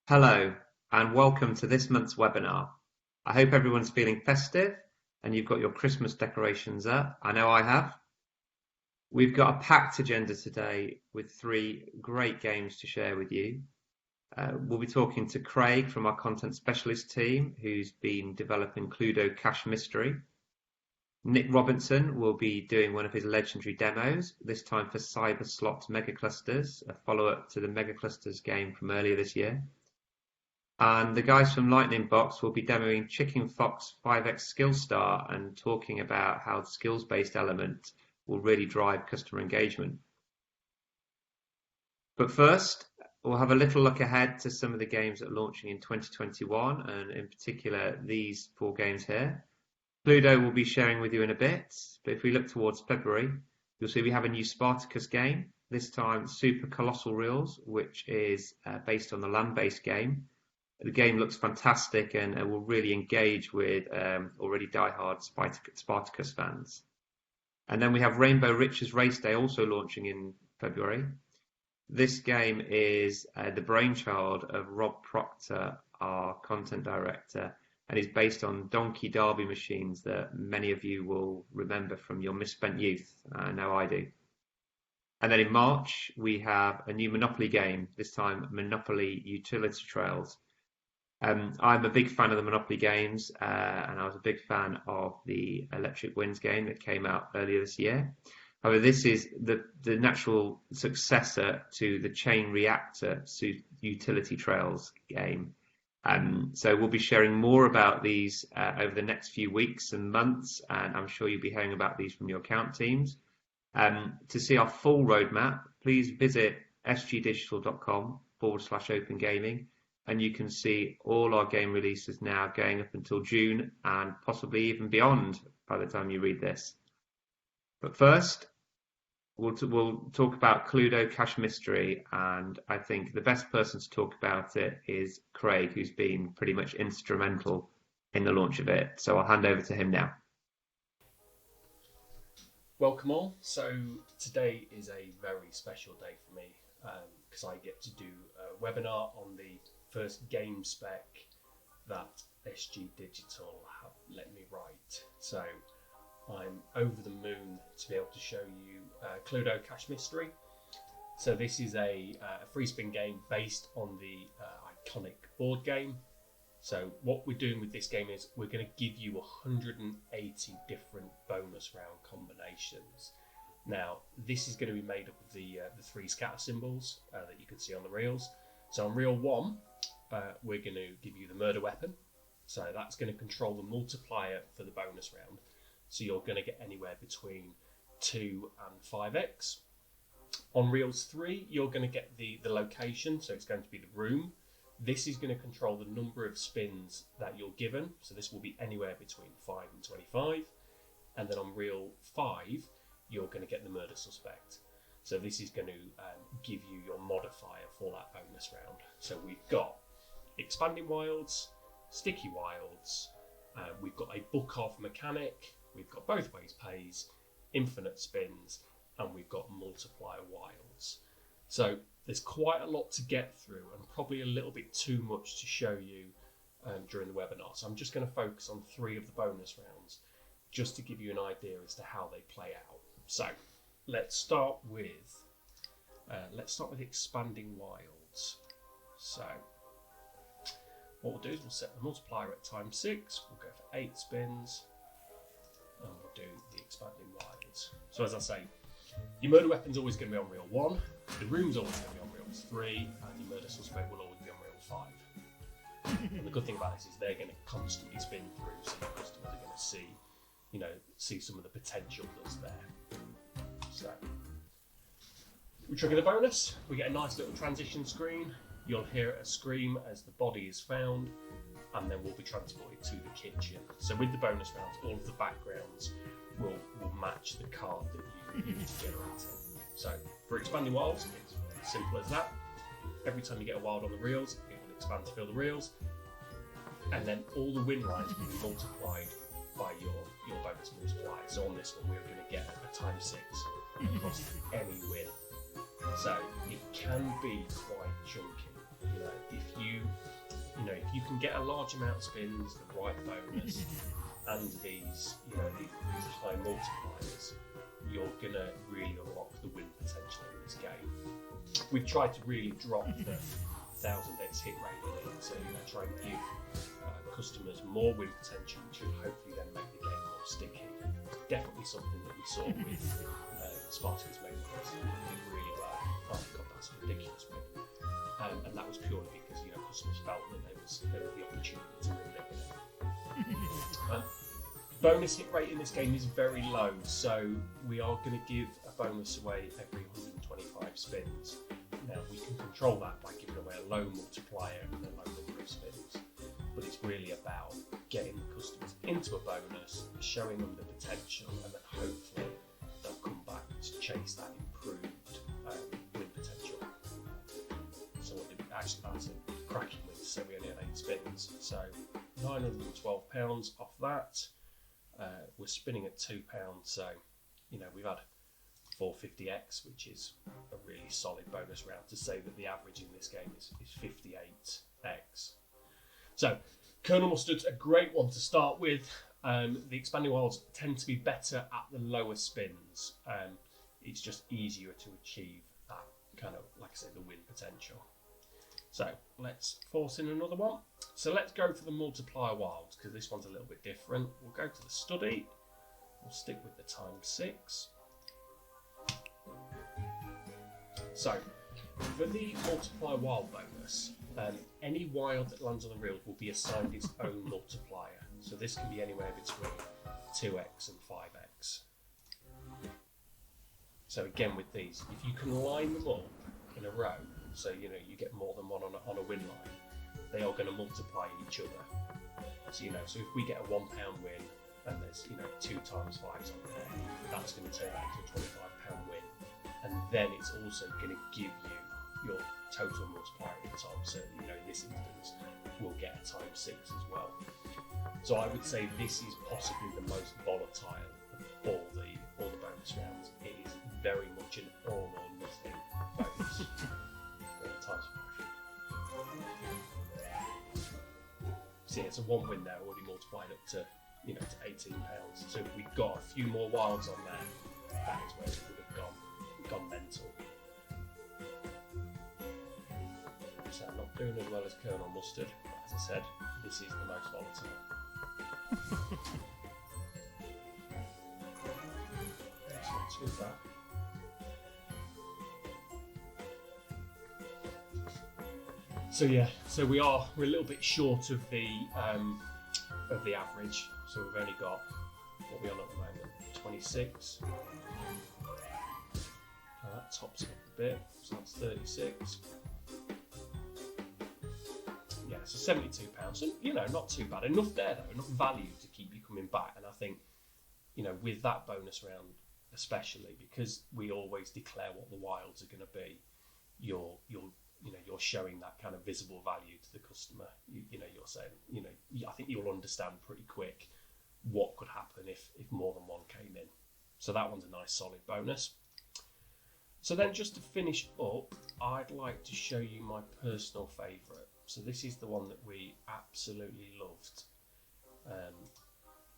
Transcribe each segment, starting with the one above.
Hello, and welcome to this month's webinar. I hope everyone's feeling festive and you've got your Christmas decorations up. I know I have. We've got a packed agenda today with three great games to share with you. We'll be talking to Craig from our content specialist team, who's been developing Cluedo Cash Mystery. Nik Robinson will be doing one of his legendary demos, this time for Cyberslot Megaclusters, a follow-up to the Megaclusters game from earlier this year. And the guys from Lightning Box will be demoing Chicken Fox 5x Skillstar and talking about how the skills-based element will really drive customer engagement. But first, we'll have a little look ahead to some of the games that are launching in 2021, and in particular, these four games here. Cluedo will be sharing with you in a bit, but if we look towards February, you'll see we have a new Spartacus game, this time Super Colossal Reels, which is based on the land-based game. The game looks fantastic and will really engage with already die-hard Spartacus fans. And then we have Rainbow Riches Race Day also launching in February. This game is the brainchild of Rob Proctor, our content director, and is based on Donkey Derby machines that many of you will remember from your misspent youth. I know I do. And then in March, we have a new Monopoly game, this time Monopoly Utility Trails. I'm a big fan of the Monopoly games, and I was a big fan of the Electric Winds game that came out earlier this year. However, this is the natural successor to the Chain Reactor Utility Trails game. So we'll be sharing more about these over the next few weeks and months, and I'm sure you'll be hearing about these from your account teams. To see our full roadmap, please visit sgdigital.com/open-gaming, and you can see all our game releases now going up until June and possibly even beyond by the time you read this. But first, we'll talk about Cluedo Cash Mystery, and I think the best person to talk about it is Craig, who's been pretty much instrumental in the launch of it. So I'll hand over to him now. Welcome all. So today is a very special day for me because I get to do a webinar on the first game spec that SG Digital have let me write. So I'm over the moon to be able to show you Cluedo Cash Mystery. So this is a free spin game based on the iconic board game. So what we're doing with this game is we're going to give you 180 different bonus round combinations. Now this is going to be made up of the three scatter symbols that you can see on the reels. So on reel 1, we're going to give you the murder weapon. So that's going to control the multiplier for the bonus round. So you're going to get anywhere between 2 and 5x. On reels 3, you're going to get the location. So it's going to be the room. This is going to control the number of spins that you're given. So this will be anywhere between 5 and 25. And then on reel 5, you're going to get the murder suspect. So this is going to give you your modifier for that bonus round. So we've got Expanding Wilds, Sticky Wilds, we've got a book off mechanic, we've got both ways pays, infinite spins, and we've got multiplier wilds. So there's quite a lot to get through and probably a little bit too much to show you during the webinar. So I'm just going to focus on 3 of the bonus rounds just to give you an idea as to how they play out. So let's start with Expanding Wilds. So what we'll do is we'll set the multiplier at times 6. We'll go for 8 spins, and we'll do the Expanding Wilds. So as I say, your murder weapon's always going to be on reel 1. The room's always going to be on reel 3, and your murder suspect will always be on reel 5. And the good thing about this is they're going to constantly spin through, so your customers are going to see some of the potential that's there. So we trigger the bonus, we get a nice little transition screen. You'll hear a scream as the body is found, and then we'll be transported to the kitchen. So with the bonus rounds, all of the backgrounds will match the card that you generated. So for Expanding Wilds, it's as simple as that. Every time you get a wild on the reels, it will expand to fill the reels, and then all the win lines will be multiplied by your bonus multiplier. So on this one, we're going to get a times 6 across any win. So it can be quite chunky. If you if you can get a large amount of spins, the right bonus, and these high multipliers, you're gonna really unlock the win potential in this game. We've tried to really drop the 1000x hit rate in it, so try and give customers more win potential, which will hopefully then make the game more sticky. Definitely something that we saw with Spartacus Megaclusters. It did really well. Oh god, that's a ridiculous win. And that was purely because customers felt that there was the opportunity to win it. Bonus hit rate in this game is very low, so we are going to give a bonus away every 125 spins. Now we can control that by giving away a low multiplier and a low number of spins, but it's really about getting the customers into a bonus, showing them the potential, and then hopefully they'll come back to chase that improved win potential. So actually that's a cracking win, so we only had 8 spins, so £912 off that. We're spinning at £2, so we've had 450x, which is a really solid bonus round to say that the average in this game is 58x. So Colonel Mustard's a great one to start with. The expanding wilds tend to be better at the lower spins. It's just easier to achieve that kind of, like I say, the win potential. So let's force in another one. So let's go for the multiplier wilds, because this one's a little bit different. We'll go to the study. We'll stick with the ×6. So for the multiplier wild bonus, any wild that lands on the reels will be assigned its own multiplier. So this can be anywhere between 2x and 5x. So again with these, if you can line them up in a row, so you get more than one on a win line, they are going to multiply each other. So so if we get a £1 win and there's 2 times 5s on there, that's going to turn that into a £25 win, and then it's also going to give you your total multiplier at the top. So in this instance, we'll get a ×6 as well. So I would say this is possibly the most volatile of all the bonus rounds. It is very much an all or nothing bonus. So yeah, it's a 1 win there, already multiplied up to to £18. So if we've got a few more wilds on there, that is where it would have gone mental. So I'm not doing as well as Colonel Mustard, but as I said, this is the most volatile. So with that. So we're a little bit short of the average. So we've only got, what are we on at the moment? 26. That tops up a bit, so that's 36. Yeah, so £72. So not too bad. Enough there though, enough value to keep you coming back. And I think, with that bonus round especially, because we always declare what the wilds are going to be, you're showing that kind of visible value to the customer. You're saying, I think you'll understand pretty quick what could happen if more than one came in. So that one's a nice solid bonus. So then just to finish up, I'd like to show you my personal favourite. So this is the one that we absolutely loved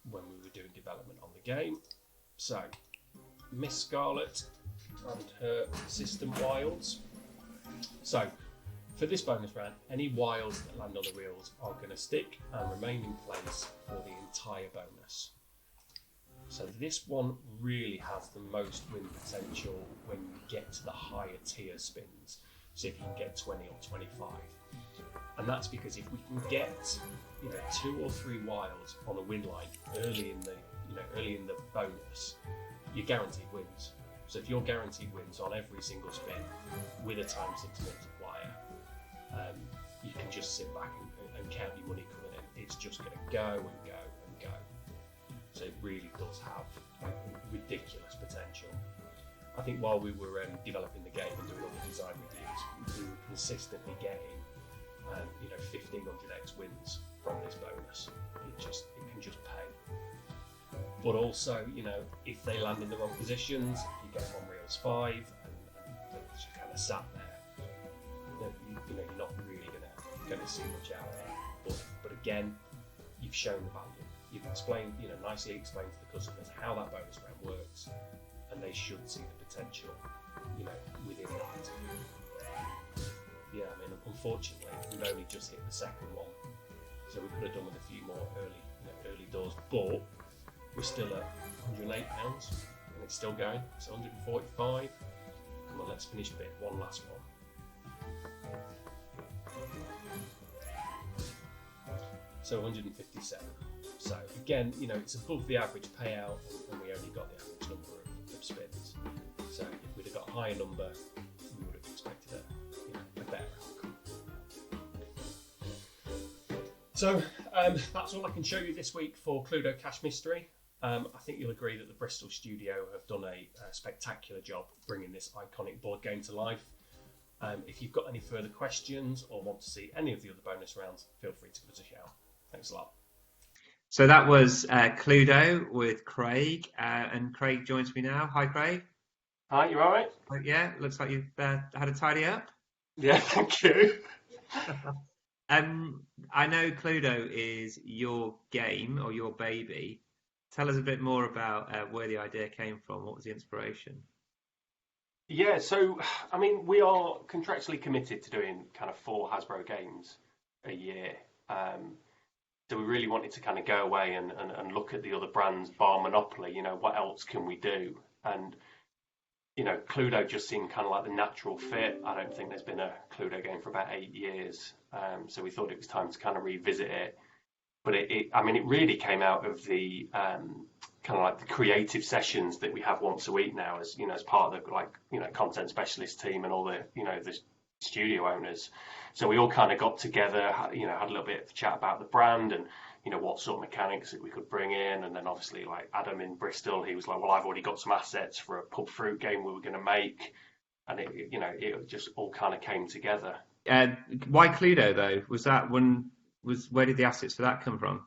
when we were doing development on the game. So Miss Scarlet and her system wilds. So for this bonus round, any wilds that land on the reels are going to stick and remain in place for the entire bonus. So this one really has the most win potential when you get to the higher tier spins. So if you can get 20 or 25. And that's because if we can get 2 or 3 wilds on a win line early in the bonus, you're guaranteed wins. So if you're guaranteed wins on every single spin with a ×6 multiplier, you can just sit back and count your money coming in. It's just going to go and go and go. So it really does have ridiculous potential. I think while we were developing the game and doing all the design reviews, we were consistently getting 1500x wins from this bonus. It can just pay. But also, if they land in the wrong positions, you get them on reels 5 and they're just kind of sat there. You're not really going to going to see much out of it. But again, you've shown the value. You've explained, nicely explained to the customers how that bonus round works, and they should see the potential, within that. Yeah, I mean, unfortunately, we've only just hit the second one, so we could have done with a few more early doors. But we're still at £108, and it's still going. It's 145. Come on, let's finish a bit. One last one. So 157. So again, it's above the average payout, and we only got the average number of spins. So if we'd have got a higher number, we would have expected a better outcome. So that's all I can show you this week for Cluedo Cash Mystery. I think you'll agree that the Bristol studio have done a spectacular job bringing this iconic board game to life. If you've got any further questions or want to see any of the other bonus rounds, feel free to give us a shout. Thanks a lot. So that was Cluedo with Craig, and Craig joins me now. Hi, Craig. Hi, you all right? Yeah, looks like you've had a tidy up. Yeah, thank you. I know Cluedo is your game or your baby. Tell us a bit more about where the idea came from. What was the inspiration? Yeah, so, I mean, we are contractually committed to doing kind of 4 Hasbro games a year. So we really wanted to kind of go away and look at the other brands, bar Monopoly, what else can we do? And, Cluedo just seemed kind of like the natural fit. I don't think there's been a Cluedo game for about 8 years. So we thought it was time to kind of revisit it. But it really came out of the kind of like the creative sessions that we have once a week now, as as part of the content specialist team and all the the studio owners. So we all kind of got together, had a little bit of a chat about the brand and what sort of mechanics that we could bring in. And then obviously like Adam in Bristol, he was like, well, I've already got some assets for a pub fruit game we were going to make, and it just all kind of came together. Why Cluedo though? Where did the assets for that come from?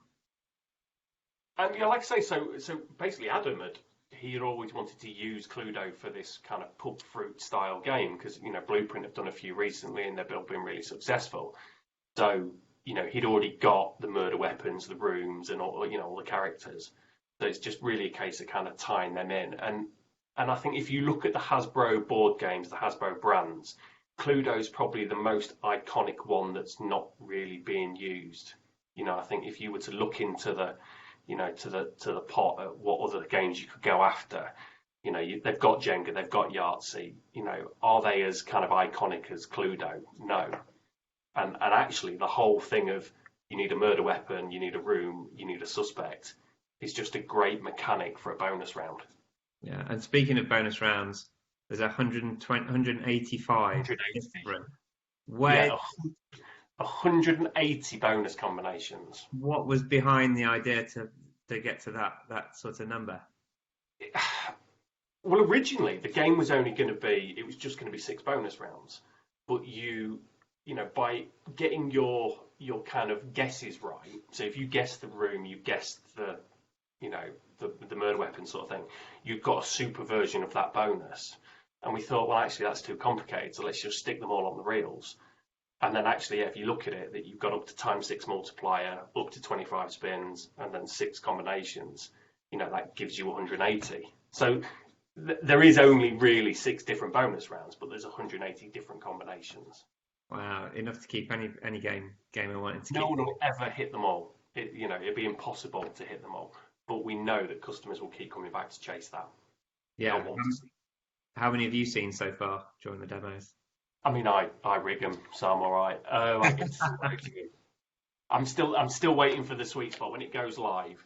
Like I say, so basically Adam he had always wanted to use Cluedo for this kind of pub fruit style game because Blueprint have done a few recently and they've all been really successful. So he'd already got the murder weapons, the rooms, and all the characters. So it's just really a case of kind of tying them in. And I think if you look at the Hasbro board games, the Hasbro brands, Cluedo's probably the most iconic one that's not really being used. I think if you were to look into the to the pot at what other games you could go after, they've got Jenga, they've got Yahtzee. Are they as kind of iconic as Cluedo? No. And actually, the whole thing of you need a murder weapon, you need a room, you need a suspect is just a great mechanic for a bonus round. Yeah, and speaking of bonus rounds, there's 185 different. Yeah, 180 bonus combinations. What was behind the idea to get to that sort of number? Well, originally the game was only going to be, it was just going to be 6 bonus rounds, but by getting your kind of guesses right. So if you guessed the room, you guessed the murder weapon sort of thing, you've got a super version of that bonus. And we thought, well, actually that's too complicated, so let's just stick them all on the reels. And then actually, if you look at it, that you've got up to ×6 multiplier, up to 25 spins, and then 6 combinations, that gives you 180. So there is only really 6 different bonus rounds, but there's 180 different combinations. Wow, enough to keep any gamer wanting to. No one will ever hit them all. It'd be impossible to hit them all. But we know that customers will keep coming back to chase that. Yeah. How many have you seen so far during the demos? I mean, I rig them, so I'm all right. I'm still waiting for the sweet spot. When it goes live,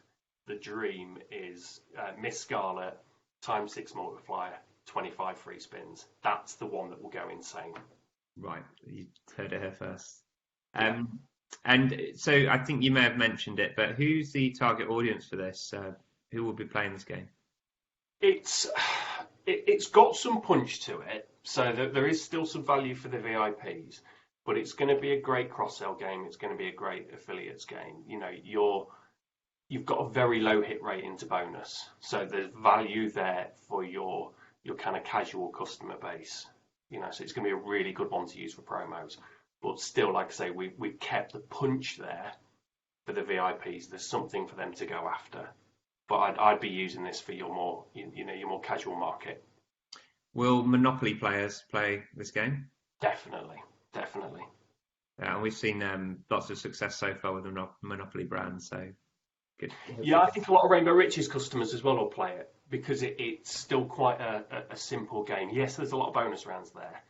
the dream is Miss Scarlet, ×6 multiplier, 25 free spins. That's the one that will go insane. Right, you heard it here first. And so I think you may have mentioned it, but who's the target audience for this? Who will be playing this game? It's got some punch to it, so there is still some value for the VIPs, but it's going to be a great cross-sell game. It's going to be a great affiliates game. You've got a very low hit rate into bonus, so there's value there for your kind of casual customer base. So it's going to be a really good one to use for promos. but still, like I say, we've kept the punch there for the VIPs. There's something for them to go after. But I'd be using this for your more, your more casual market. Will Monopoly players play this game? Definitely. Yeah, and we've seen lots of success so far with the Monopoly brand, so good. Yeah, I think a lot of Rainbow Riches customers as well will play it because it's still quite a simple game. Yes, there's a lot of bonus rounds there,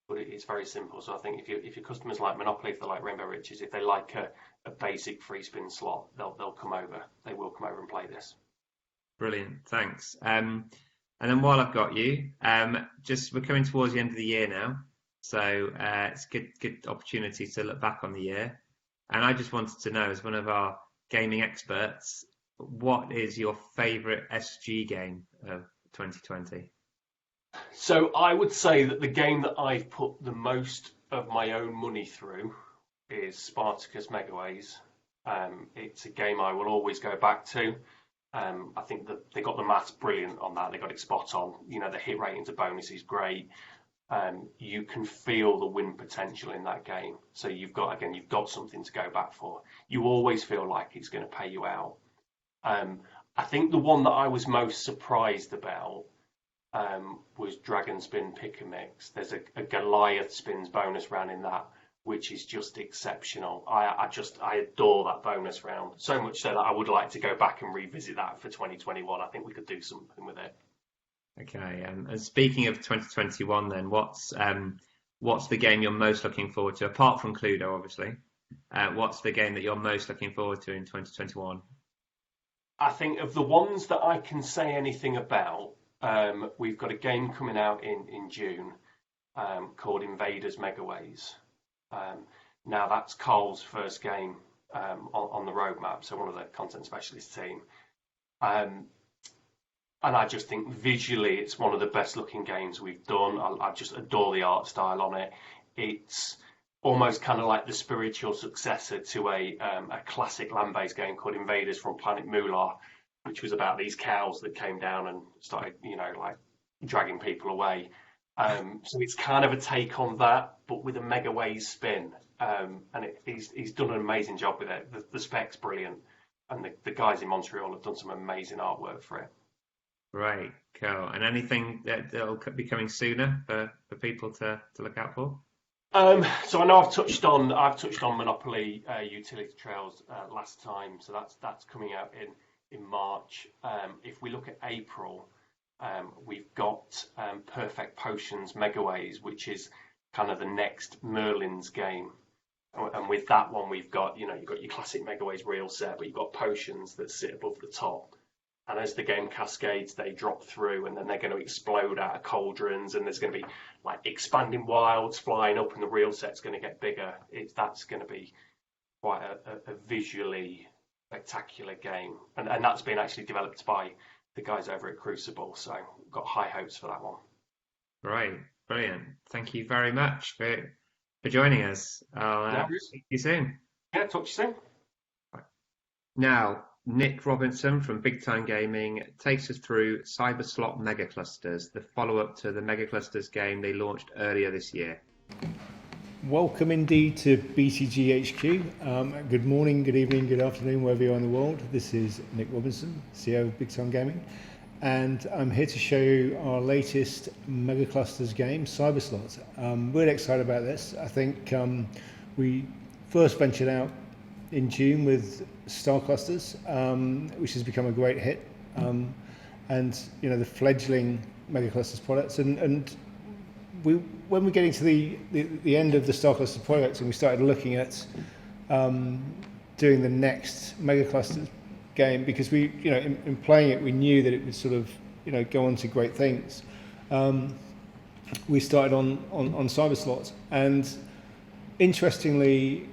but it's very simple. So I think if your customers like Monopoly, if they like Rainbow Riches, if they like a basic free spin slot, they'll come over. They will come over and play this. Brilliant, thanks. And then while I've got you, we're coming towards the end of the year now, so it's a good opportunity to look back on the year. And I just wanted to know, as one of our gaming experts, what is your favourite SG game of 2020? So I would say that the game that I've put the most of my own money through is Spartacus Megaways. It's a game I will always go back to. I think that they got the maths brilliant on that. They got it spot on. The hit rating to bonus is great. You can feel the win potential in that game. So you've got something to go back for. You always feel like it's going to pay you out. I think the one that I was most surprised about was Dragon Spin Pick a Mix. There's a Goliath spins bonus round in that, which is just exceptional. I adore that bonus round, so much so that I would like to go back and revisit that for 2021. I think we could do something with it. Okay, and speaking of 2021 then, what's the game you're most looking forward to, apart from Cluedo, obviously? What's the game that you're most looking forward to in 2021? I think of the ones that I can say anything about, we've got a game coming out in June called Invaders Megaways. Now that's Carl's first game on the roadmap, so one of the content specialist team. And I just think visually it's one of the best looking games we've done. I just adore the art style on it. It's almost kind of like the spiritual successor to a classic land-based game called Invaders from Planet Moolah, which was about these cows that came down and started, like dragging people away. So it's kind of a take on that, but with a Megaways spin. And he's done an amazing job with it. The spec's brilliant, and the guys in Montreal have done some amazing artwork for it. Right, cool. And anything that'll be coming sooner for people to look out for? So I know I've touched on Monopoly Utility Trails last time, so that's coming out in March. If we look at April, we've got Perfect Potions Megaways, which is kind of the next Merlin's game. And with that one, we've got, you've got your classic Megaways reel set, but you've got potions that sit above the top. And as the game cascades, they drop through, and then they're going to explode out of cauldrons, and there's going to be like expanding wilds flying up, and the reel set's going to get bigger. That's going to be quite a visually spectacular game, and that's been actually developed by the guys over at Crucible, so we've got high hopes for that one. Right, brilliant. Thank you very much for joining us. I'll see you soon. Yeah, talk to you soon. Right. Now, Nik Robinson from Big Time Gaming takes us through Cyberslot Megaclusters, the follow-up to the Megaclusters game they launched earlier this year. Welcome indeed to BTG HQ. Good morning, good evening, good afternoon, wherever you are in the world. This is Nik Robinson, CEO of Big Time Gaming, and I'm here to show you our latest Megaclusters game, Cyberslot. Really excited about this. I think we first ventured out in June with Star Clusters, which has become a great hit, and the fledgling Megaclusters products. And when we're getting to the end of the Star Clusters products, and we started looking at doing the next Megaclusters game, because we, in playing it, we knew that it would sort of, go on to great things. We started on Cyberslot, and interestingly,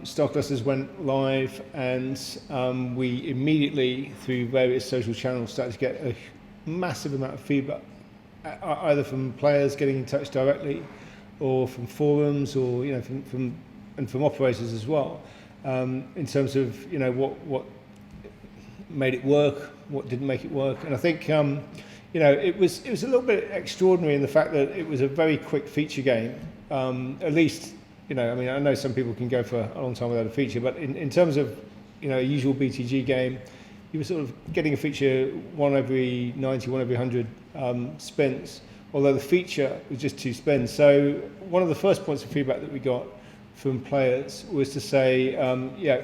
Star Clusters went live, and we immediately, through various social channels, started to get a massive amount of feedback, either from players getting in touch directly, or from forums, or from operators as well, in terms of what made it work, what didn't make it work. And I think it was a little bit extraordinary in the fact that it was a very quick feature game, at least I mean, I know some people can go for a long time without a feature, but in terms of, a usual BTG game, you were sort of getting a feature one every 90, one every 100 spins, although the feature was just 2 spins. So one of the first points of feedback that we got from players was to say,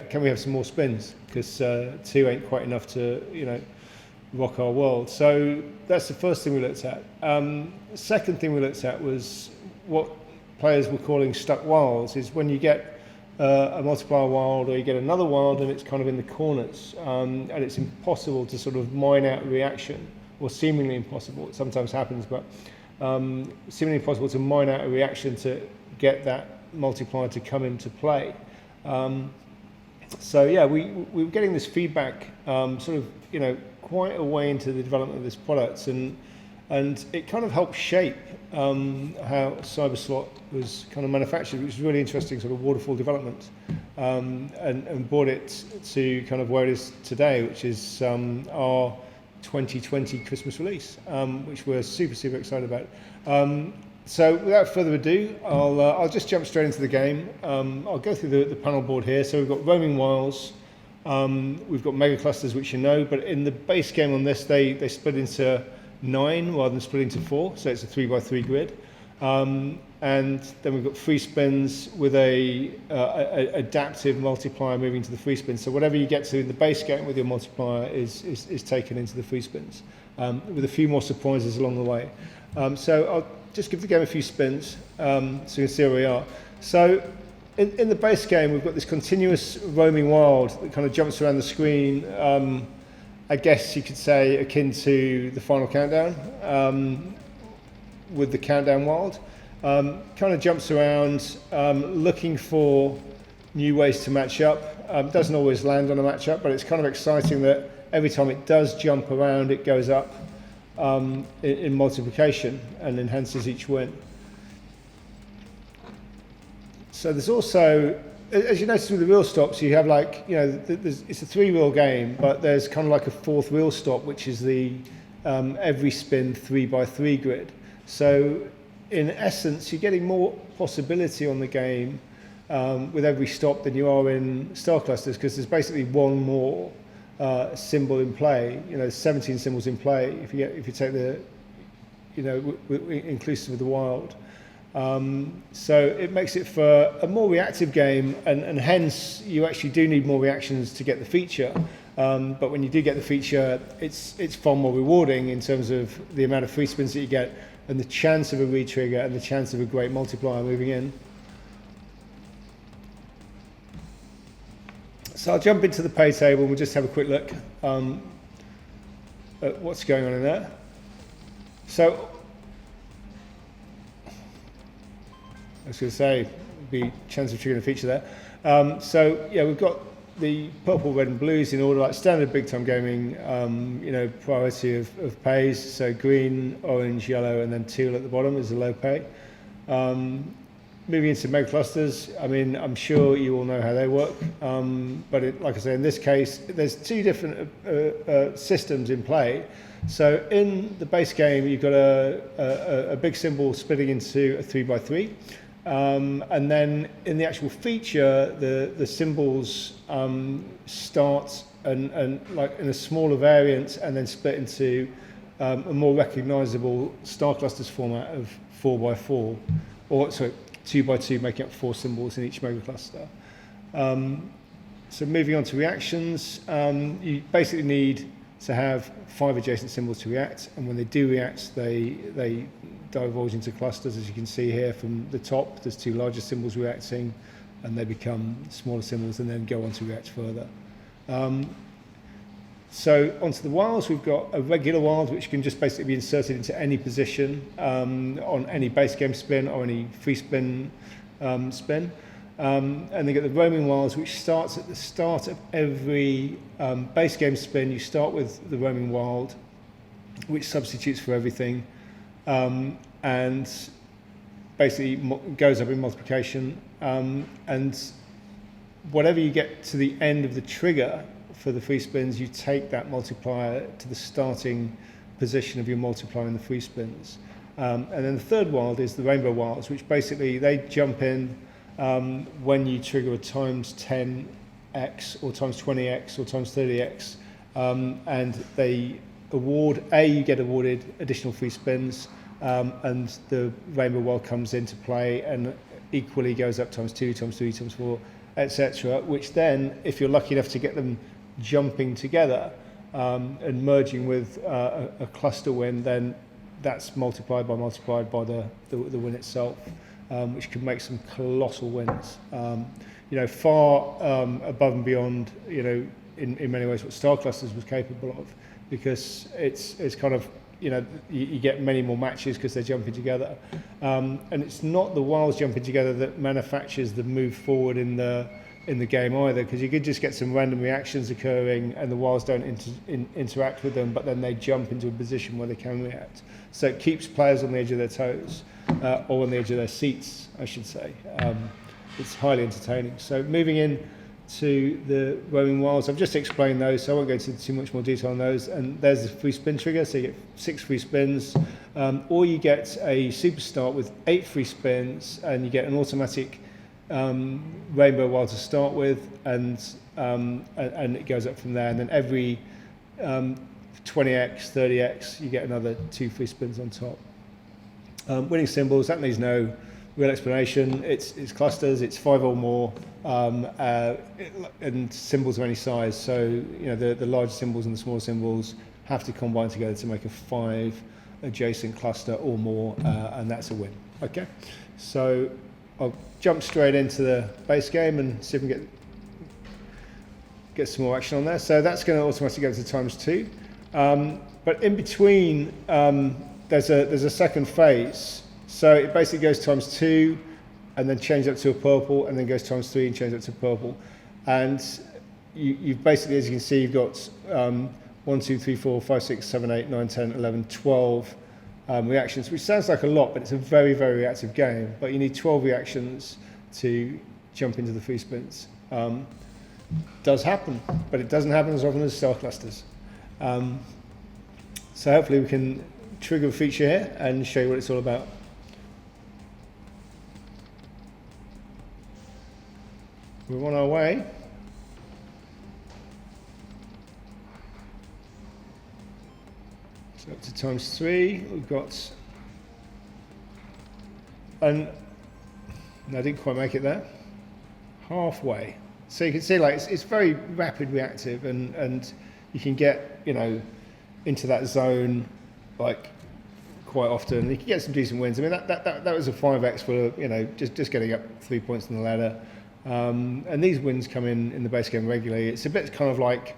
can we have some more spins? Because 2 ain't quite enough to, rock our world. So that's the first thing we looked at. The second thing we looked at was what players were calling stuck wilds, is when you get a multiplier wild, or you get another wild and it's kind of in the corners, and it's impossible to sort of mine out a reaction, or seemingly impossible. It sometimes happens, but seemingly impossible to mine out a reaction to get that multiplier to come into play. So yeah, we were getting this feedback sort of, quite a way into the development of this product, and it kind of helped shape how Cyberslot was kind of manufactured, which was really interesting sort of waterfall development, and brought it to kind of where it is today, which is our 2020 Christmas release, which we're super excited about. So without further ado, I'll just jump straight into the game. I'll go through the panel board here. So we've got roaming wilds, we've got megaclusters, which but in the base game on this, they split into 9 rather than split into 4, so it's a 3x3 grid. And then we've got free spins with a adaptive multiplier moving to the free spins. So whatever you get to in the base game with your multiplier is taken into the free spins, with a few more surprises along the way. So I'll just give the game a few spins so you can see where we are. So in the base game, we've got this continuous roaming wild that kind of jumps around the screen. I guess you could say akin to the final countdown, with the countdown wild. Kind of jumps around looking for new ways to match up. Doesn't always land on a match up, but it's kind of exciting that every time it does jump around, it goes up in multiplication and enhances each win. So there's also, as you notice with the wheel stops, you have like, it's a 3-wheel game, but there's kind of like a 4th wheel stop, which is the every spin 3x3 grid. So in essence, you're getting more possibility on the game with every stop than you are in Star Clusters, because there's basically one more symbol in play. 17 symbols in play if you take the, inclusive of the wild. So it makes it for a more reactive game, and hence you actually do need more reactions to get the feature. But when you do get the feature, it's far more rewarding in terms of the amount of free spins that you get, and the chance of a re-trigger, and the chance of a great multiplier moving in. So I'll jump into the pay table and we'll just have a quick look at what's going on in there. So I was going to say, be chance of triggering a feature there. So yeah, we've got the purple, red and blues in order, like standard big time gaming, priority of pays. So green, orange, yellow, and then teal at the bottom is the low pay. Moving into megaclusters, I mean, I'm sure you all know how they work, but like I say, in this case, there's 2 different systems in play. So in the base game, you've got a big symbol splitting into a 3x3. And then in the actual feature, the symbols start and like in a smaller variant, and then split into a more recognisable Star Clusters format of 4x4, or sorry, 2x2, making up 4 symbols in each megacluster. So moving on to reactions, you basically need to have 5 adjacent symbols to react, and when they do react, they divulge into clusters. As you can see here from the top, there's 2 larger symbols reacting, and they become smaller symbols and then go on to react further. So onto the wilds, we've got a regular wild, which can just basically be inserted into any position on any base game spin or any free spin spin. And then get the roaming wilds, which starts at the start of every base game spin. You start with the roaming wild, which substitutes for everything, and basically goes up in multiplication. And whatever you get to the end of the trigger for the free spins, you take that multiplier to the starting position of your multiplier in the free spins. And then the third wild is the rainbow wilds, which basically they jump in when you trigger a times 10x or times 20x or times 30x, and they you get awarded additional free spins, and the rainbow wall comes into play and equally goes up times 2, times 3, times 4, etc. Which then, if you're lucky enough to get them jumping together and merging with a cluster win, then that's multiplied by the win itself, which can make some colossal wins. Far above and beyond, in many ways what Star Clusters was capable of, because it's kind of, you get many more matches because they're jumping together. And it's not the wilds jumping together that manufactures the move forward in the game either, because you could just get some random reactions occurring and the wilds don't interact with them, but then they jump into a position where they can react. So it keeps players on the edge of their toes, or on the edge of their seats, I should say. It's highly entertaining. So moving in to the roaming wilds, I've just explained those, so I won't go into too much more detail on those. And there's the free spin trigger, so you get 6 free spins, or you get a super start with 8 free spins, and you get an automatic rainbow wild to start with, and it goes up from there. And then every 20x, 30x, you get another 2 free spins on top. Winning symbols, that needs no real explanation. It's clusters, it's 5 or more, and symbols of any size. So the large symbols and the small symbols have to combine together to make a 5 adjacent cluster or more, and that's a win. Okay, so I'll jump straight into the base game and see if we can get some more action on there. So that's going to automatically go to times 2, but in between there's a second phase. So it basically goes times 2 and then changes up to a purple, and then goes times 3 and changes up to purple. And you've basically, as you can see, you've got 1, 2, 3, 4, 5, 6, 7, 8, 9, 10, 11, 12 reactions, which sounds like a lot, but it's a very, very reactive game. But you need 12 reactions to jump into the free spins. Does happen, but it doesn't happen as often as Star Clusters. So hopefully we can trigger a feature here and show you what it's all about. We're on our way. So up to times 3, we've got, and no, I didn't quite make it there. Halfway. So you can see, like, it's very rapid reactive, and you can get, into that zone, like, quite often. You can get some decent wins. I mean, that was a 5x for, just getting up 3 points on the ladder. And these wins come in the base game regularly. It's a bit kind of like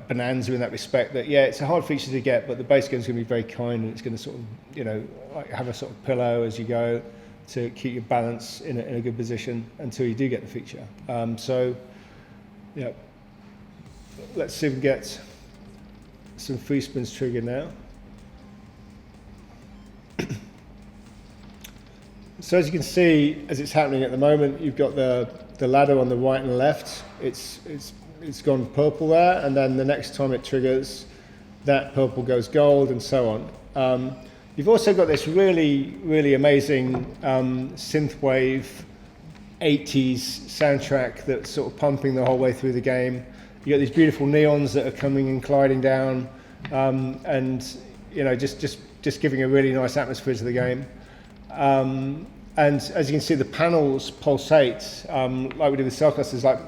Bonanza in that respect, that it's a hard feature to get, but the base game is going to be very kind, and it's going to sort of like have a sort of pillow as you go to keep your balance in a good position until you do get the feature. Let's see if we can get some free spins triggered now. So as you can see, as it's happening at the moment, you've got the ladder on the right and left. It's gone purple there, and then the next time it triggers, that purple goes gold, and so on. You've also got this really, really amazing synthwave 80s soundtrack that's sort of pumping the whole way through the game. You've got these beautiful neons that are coming and gliding down, and just giving a really nice atmosphere to the game. And as you can see, the panels pulsate, like we did with Star Clusters, like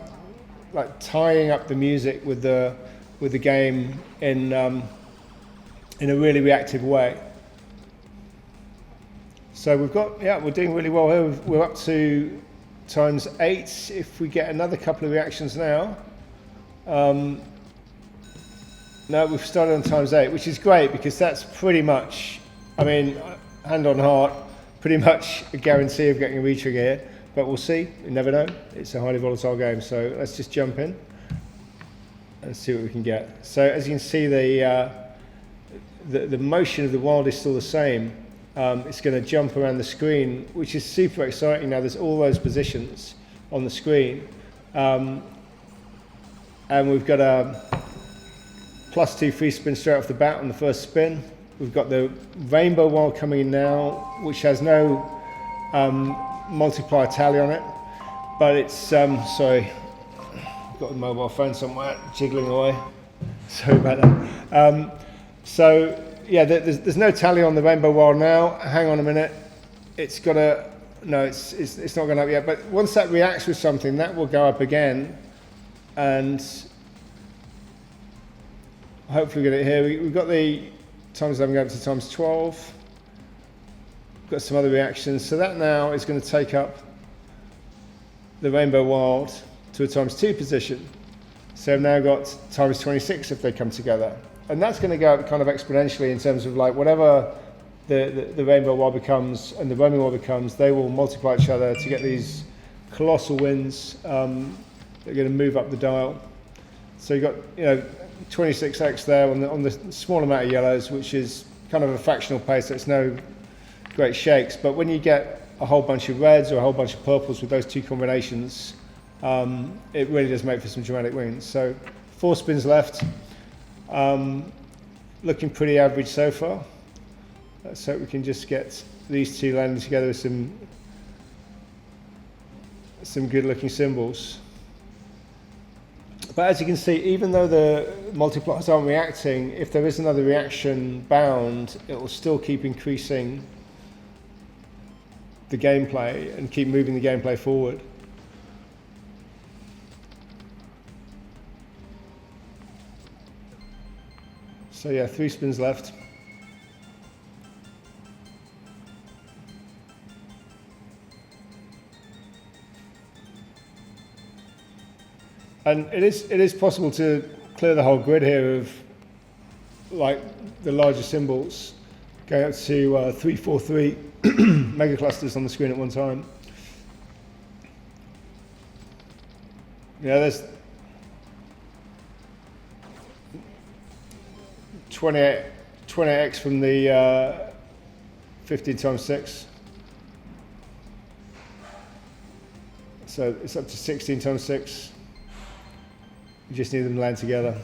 tying up the music with the game in a really reactive way. So we're doing really well here. We're up to times 8. If we get another couple of reactions now, no, we've started on times 8, which is great, because that's pretty much, I mean, hand on heart, pretty much a guarantee of getting a retrigger here, but we'll see. You never know. It's a highly volatile game, so let's just jump in and see what we can get. So as you can see, the motion of the wild is still the same. It's going to jump around the screen, which is super exciting. Now there's all those positions on the screen, and we've got a +2 free spin straight off the bat on the first spin. We've got the rainbow wild coming in now, which has no multiplier tally on it, but it's sorry, I've got a mobile phone somewhere jiggling away. Sorry about that. So yeah, there's no tally on the Rainbow Wild now. Hang on a minute. It's got a no. It's not going up yet. But once that reacts with something, that will go up again, and hopefully we get it here. We've got the times 11 going up to times 12. We've got some other reactions. So that now is going to take up the Rainbow Wild to a times 2 position. So I've now got times 26 if they come together. And that's going to go up kind of exponentially in terms of like whatever the Rainbow Wild becomes and the Roaming Wild becomes, they will multiply each other to get these colossal wins that are going to move up the dial. So you've got 26x there on the small amount of yellows, which is kind of a fractional pace, so it's no great shakes. But when you get a whole bunch of reds or a whole bunch of purples with those two combinations, it really does make for some dramatic wins. So 4 spins left, looking pretty average so far. Let's hope we can just get these two landing together with some good looking symbols. But as you can see, even though the multipliers aren't reacting, if there is another reaction bound, it will still keep increasing the gameplay and keep moving the gameplay forward. So yeah, 3 spins left. And it is possible to clear the whole grid here of like the larger symbols, going up to 343 megaclusters on the screen at one time. Yeah, there's 28x from the 15 times 6. So it's up to 16 times 6. You just need them to land together.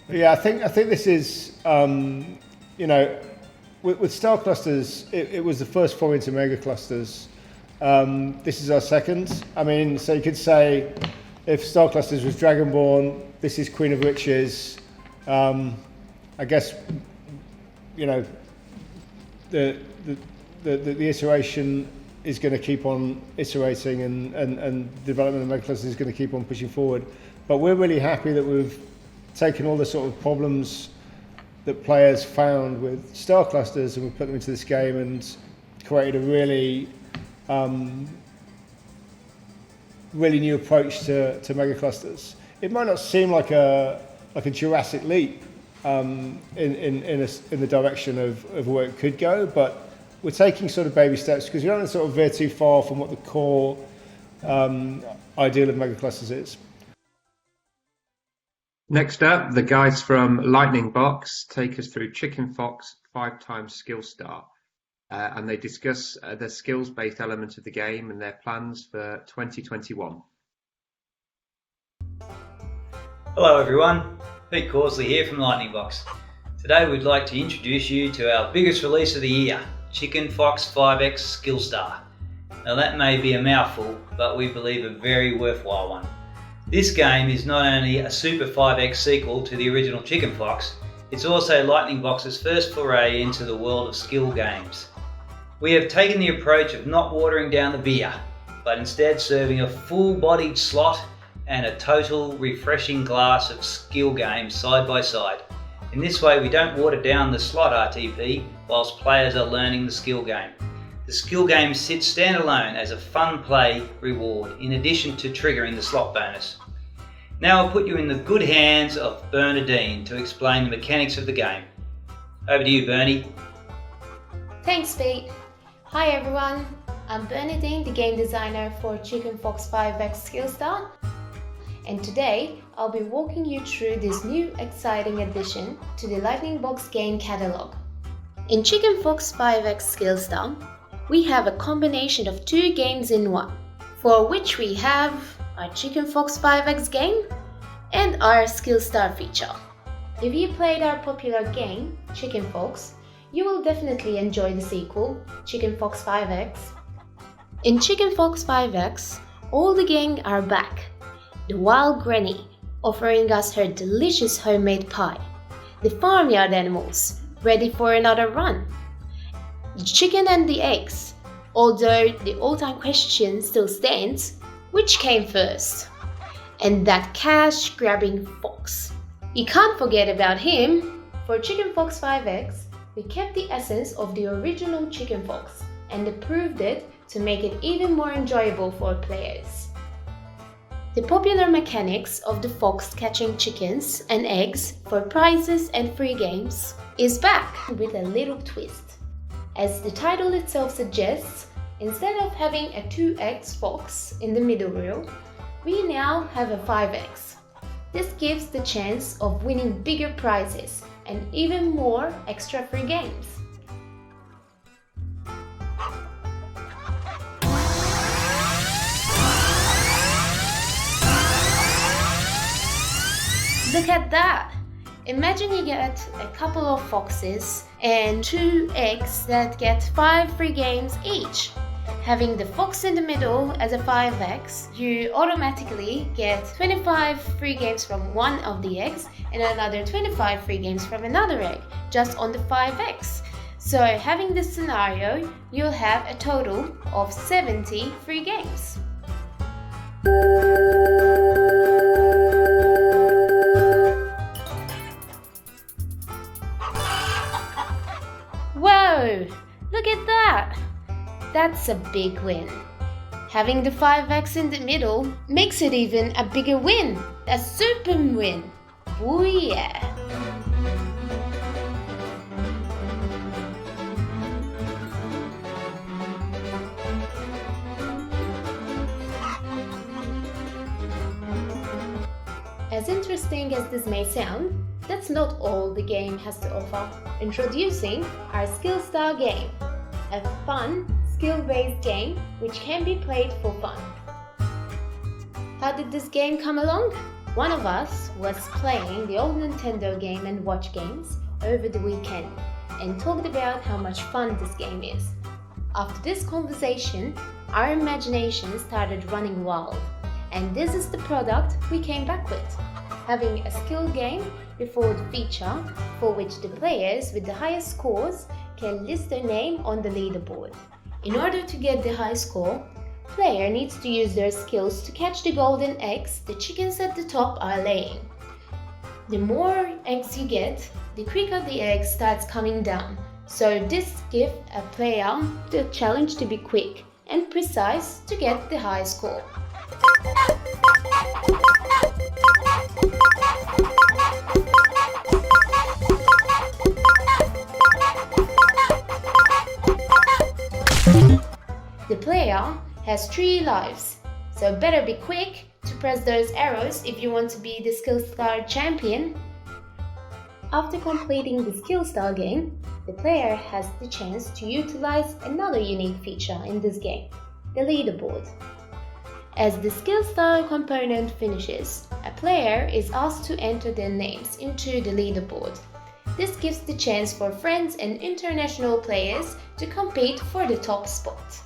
Yeah, I think this is, with star clusters, it was the first foray into mega clusters. This is our second. I mean, so you could say if star clusters was Dragonborn, this is Queen of Riches. I guess, the iteration is going to keep on iterating and development of mega clusters is going to keep on pushing forward. But we're really happy that we've taken all the sort of problems that players found with star clusters and we've put them into this game and created a really new approach to mega clusters. It might not seem like a Jurassic leap in the direction of where it could go, but we're taking sort of baby steps because we don't want to sort of veer too far from what the core ideal of mega clusters is. Next up, the guys from Lightning Box take us through Chicken Fox 5 times Skillstar, and they discuss the skills-based element of the game and their plans for 2021. Hello everyone, Pete Causley here from Lightning Box. Today we'd like to introduce you to our biggest release of the year, Chicken Fox 5x Skillstar. Now that may be a mouthful, but we believe a very worthwhile one. This game is not only a Super 5x sequel to the original Chicken Fox, it's also Lightning Box's first foray into the world of skill games. We have taken the approach of not watering down the beer, but instead serving a full-bodied slot and a total refreshing glass of skill games side by side. In this way we don't water down the slot RTP whilst players are learning the skill game. The skill game sits standalone as a fun play reward in addition to triggering the slot bonus. Now I'll put you in the good hands of Bernadine to explain the mechanics of the game. Over to you, Bernie. Thanks, Pete. Hi everyone, I'm Bernadine, the game designer for Chicken Fox 5x Skillstar. And today I'll be walking you through this new exciting addition to the Lightning Box game catalog. In Chicken Fox 5x Skillstar, we have a combination of 2 games in one, for which we have our Chicken Fox 5x game and our Skillstar feature. If you played our popular game, Chicken Fox, you will definitely enjoy the sequel, Chicken Fox 5X. In Chicken Fox 5X, all the gang are back. The wild granny, offering us her delicious homemade pie. The farmyard animals, ready for another run. The chicken and the eggs, although the all-time question still stands, which came first? And that cash-grabbing fox. You can't forget about him. For Chicken Fox 5X, we kept the essence of the original Chicken Fox and improved it to make it even more enjoyable for players. The popular mechanics of the fox catching chickens and eggs for prizes and free games is back with a little twist. As the title itself suggests, instead of having a 2x fox in the middle row, we now have a 5x. This gives the chance of winning bigger prizes and even more extra free games. Look at that! Imagine you get a couple of foxes and 2 eggs that get 5 free games each. Having the fox in the middle as a 5x, you automatically get 25 free games from one of the eggs and another 25 free games from another egg, just on the 5x. So having this scenario, you'll have a total of 70 free games. Whoa! Look at that! That's a big win. Having the 5x in the middle makes it even a bigger win, a super win. Oh yeah! As interesting as this may sound, that's not all the game has to offer. Introducing our Skillstar game, a fun, skill-based game which can be played for fun. How did this game come along? One of us was playing the old Nintendo game and watch games over the weekend and talked about how much fun this game is. After this conversation, our imagination started running wild, and this is the product we came back with. Having a skill game before the feature for which the players with the highest scores can list their name on the leaderboard. In order to get the high score, player needs to use their skills to catch the golden eggs the chickens at the top are laying. The more eggs you get, the quicker the egg starts coming down. So this gives a player the challenge to be quick and precise to get the high score. The player has 3 lives, so better be quick to press those arrows if you want to be the Skillstar champion. After completing the Skillstar game, the player has the chance to utilize another unique feature in this game, the leaderboard. As the Skillstar component finishes, a player is asked to enter their names into the leaderboard. This gives the chance for friends and international players to compete for the top spot.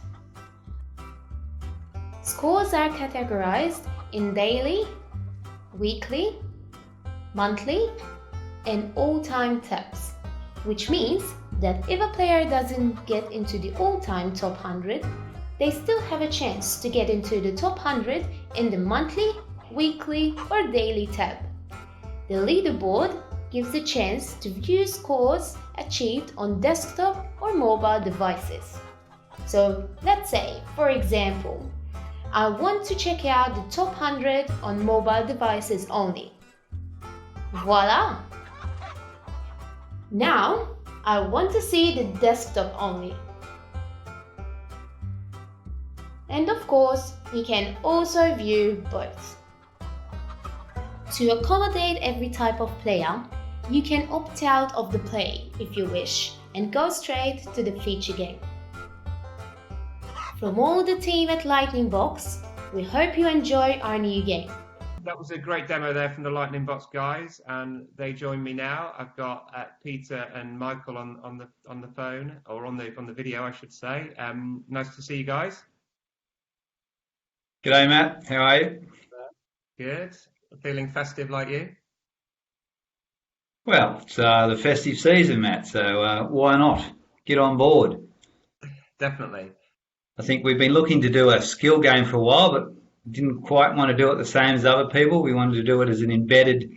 Scores are categorized in daily, weekly, monthly, and all-time tabs, which means that if a player doesn't get into the all-time top 100, they still have a chance to get into the top 100 in the monthly, weekly, or daily tab. The leaderboard gives a chance to view scores achieved on desktop or mobile devices. So let's say, for example, I want to check out the top 100 on mobile devices only. Voila! Now, I want to see the desktop only. And of course, you can also view both. To accommodate every type of player, you can opt out of the play if you wish and go straight to the feature game. From all the team at Lightning Box, we hope you enjoy our new game. That was a great demo there from the Lightning Box guys, and they join me now. I've got Peter and Michael on the phone, or on the video, I should say. Nice to see you guys. G'day, Matt. How are you? Good. Feeling festive like you? Well, it's the festive season, Matt, so why not? Get on board. Definitely. I think we've been looking to do a skill game for a while, but didn't quite want to do it the same as other people. We wanted to do it as an embedded,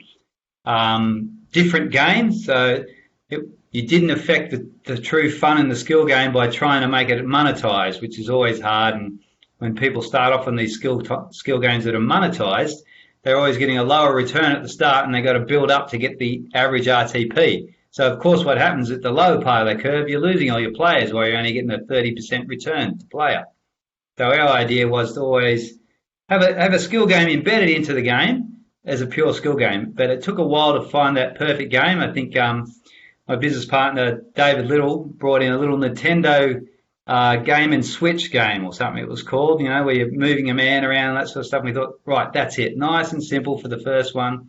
different game, so you didn't affect the true fun in the skill game by trying to make it monetized, which is always hard. And when people start off on these skill games that are monetized, they're always getting a lower return at the start, and they've got to build up to get the average RTP. So, of course, what happens at the lower part of the curve, you're losing all your players while you're only getting a 30% return to player. So our idea was to always have a skill game embedded into the game as a pure skill game. But it took a while to find that perfect game. I think my business partner, David Little, brought in a little Nintendo Game and Switch game or something it was called, where you're moving a man around and that sort of stuff. And we thought, right, that's it. Nice and simple for the first one.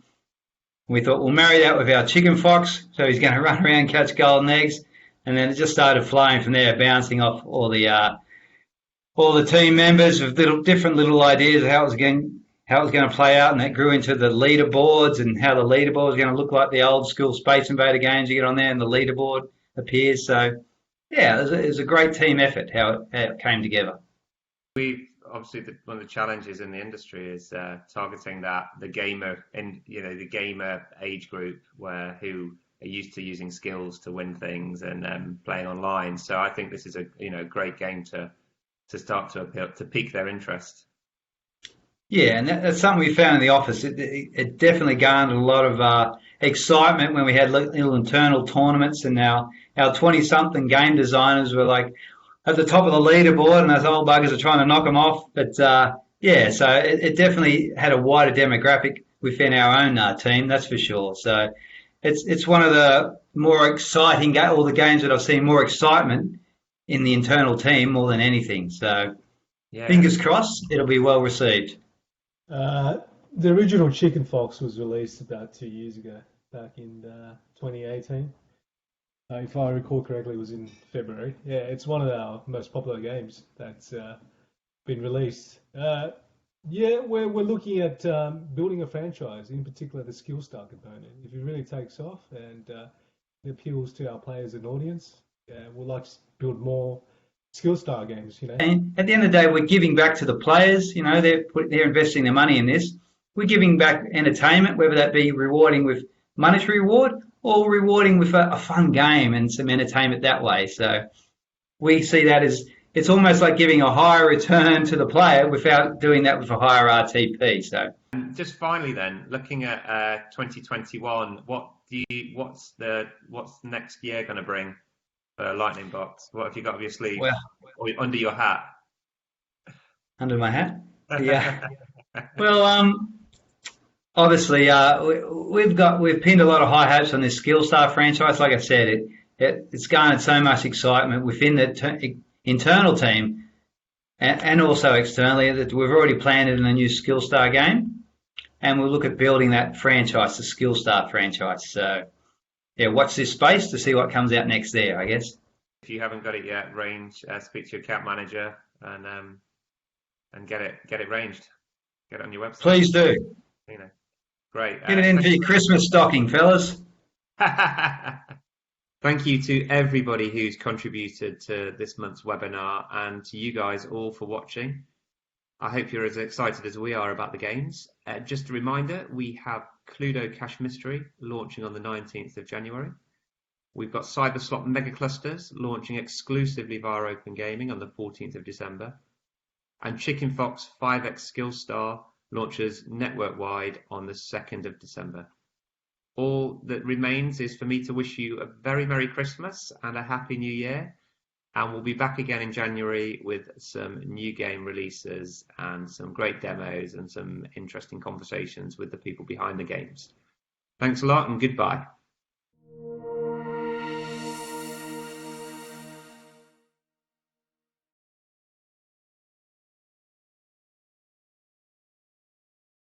We thought we'll marry that with our chicken fox, so he's going to run around and catch golden eggs. And then it just started flowing from there, bouncing off all the team members with different little ideas of how it was going to play out, and that grew into the leaderboards and how the leaderboard was going to look like the old school Space Invader games. You get on there and the leaderboard appears. So, yeah, it was a great team effort how it came together. We've obviously one of the challenges in the industry is targeting the gamer age group who are used to using skills to win things and playing online. So I think this is a great game to start to appeal, to pique their interest. Yeah, and that's something we found in the office. It definitely garnered a lot of excitement when we had little internal tournaments, and our 20-something game designers were like at the top of the leaderboard, and those old buggers are trying to knock them off. But so it definitely had a wider demographic within our own team, that's for sure. So it's one of the more exciting all the games that I've seen more excitement in the internal team more than anything. So fingers crossed, it'll be well received. The original Chicken Fox was released about 2 years ago, back in 2018. If I recall correctly, it was in February. Yeah, it's one of our most popular games that's been released. We're looking at building a franchise, in particular the Skillstar component. If it really takes off and it appeals to our players and audience, we'd like to build more Skillstar games, And at the end of the day, we're giving back to the players. They're investing their money in this. We're giving back entertainment, whether that be rewarding with monetary reward or rewarding with a fun game and some entertainment that way. So we see that as it's almost like giving a higher return to the player without doing that with a higher RTP. So just finally, then, looking at 2021, what's the next year going to bring for Lightning Box? What have you got up your sleeve or under your hat? Under my hat? Yeah. Well, obviously, we've pinned a lot of high hopes on this Skillstar franchise. Like I said, it's garnered so much excitement within the internal team and also externally that we've already planned it in a new Skillstar game, and we'll look at building that franchise, the Skillstar franchise. So, watch this space to see what comes out next there, I guess. If you haven't got it yet, speak to your account manager and get it ranged. Get it on your website. Please do. Great. Get it in for your Christmas stocking, fellas. Thank you to everybody who's contributed to this month's webinar and to you guys all for watching. I hope you're as excited as we are about the games. Just a reminder, we have Cluedo Cash Mystery launching on the 19th of January. We've got Cyberslot Megaclusters launching exclusively via Open Gaming on the 14th of December. And Chicken Fox 5X Skillstar launches network-wide on the 2nd of December. All that remains is for me to wish you a very Merry Christmas and a Happy New Year. And we'll be back again in January with some new game releases and some great demos and some interesting conversations with the people behind the games. Thanks a lot and goodbye.